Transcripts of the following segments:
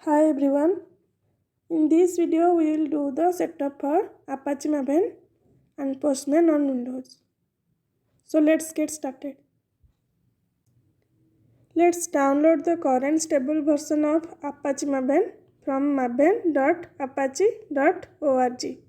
Hi everyone, in this video we will do the setup for Apache Maven and Postman on Windows. So let's get started. Let's download the current stable version of Apache Maven from maven.apache.org.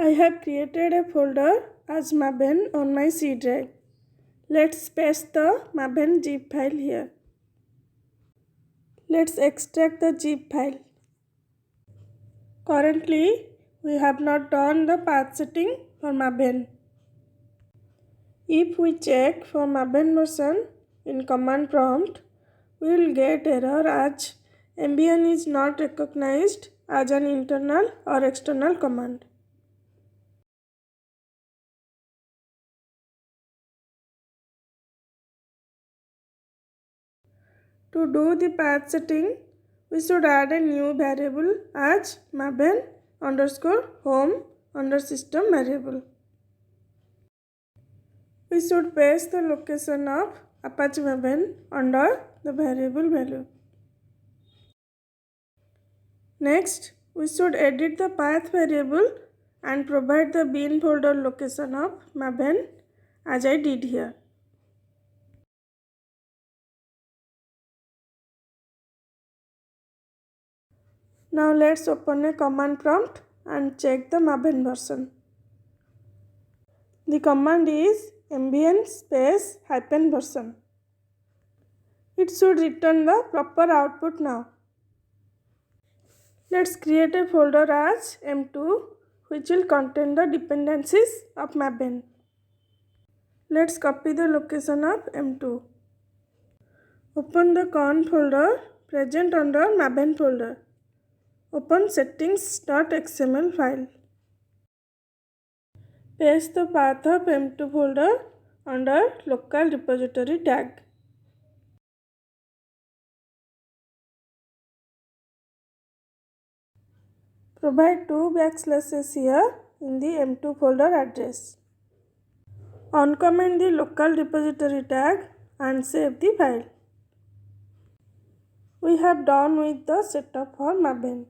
I have created a folder as Maven on my C drive. Let's paste the Maven zip file here. Let's extract the zip file. Currently, we have not done the path setting for Maven. If we check for Maven version in command prompt, we will get error as Ambien is not recognized as an internal or external command. To do the path setting, we should add a new variable as Maven underscore home under system variable. We should paste the location of Apache Maven under the variable value. Next, we should edit the path variable and provide the bin folder location of Maven as I did here. Now let's open a command prompt and check the Maven version. The command is ambient space -version. It should return the proper output now. Let's create a folder as M2 which will contain the dependencies of Maven. Let's copy the location of M2. Open the con folder present under Maven folder. Open settings.xml file. Paste the path of M2 folder under local repository tag. Provide 2 here in the M2 folder address. Uncomment the local repository tag and save the file. We have done with the setup for Maven.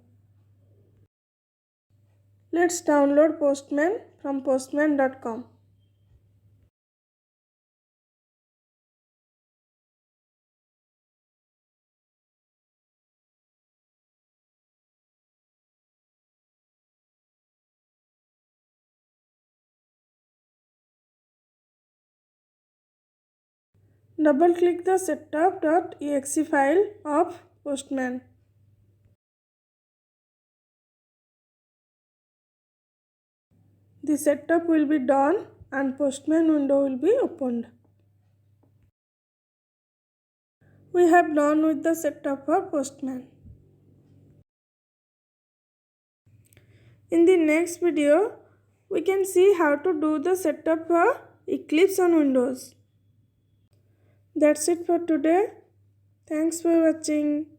Let's download Postman from postman.com. Double click the setup.exe file of Postman. The setup will be done and Postman window will be opened. We have done with the setup for Postman. In the next video, we can see how to do the setup for Eclipse on Windows. That's it for today. Thanks for watching.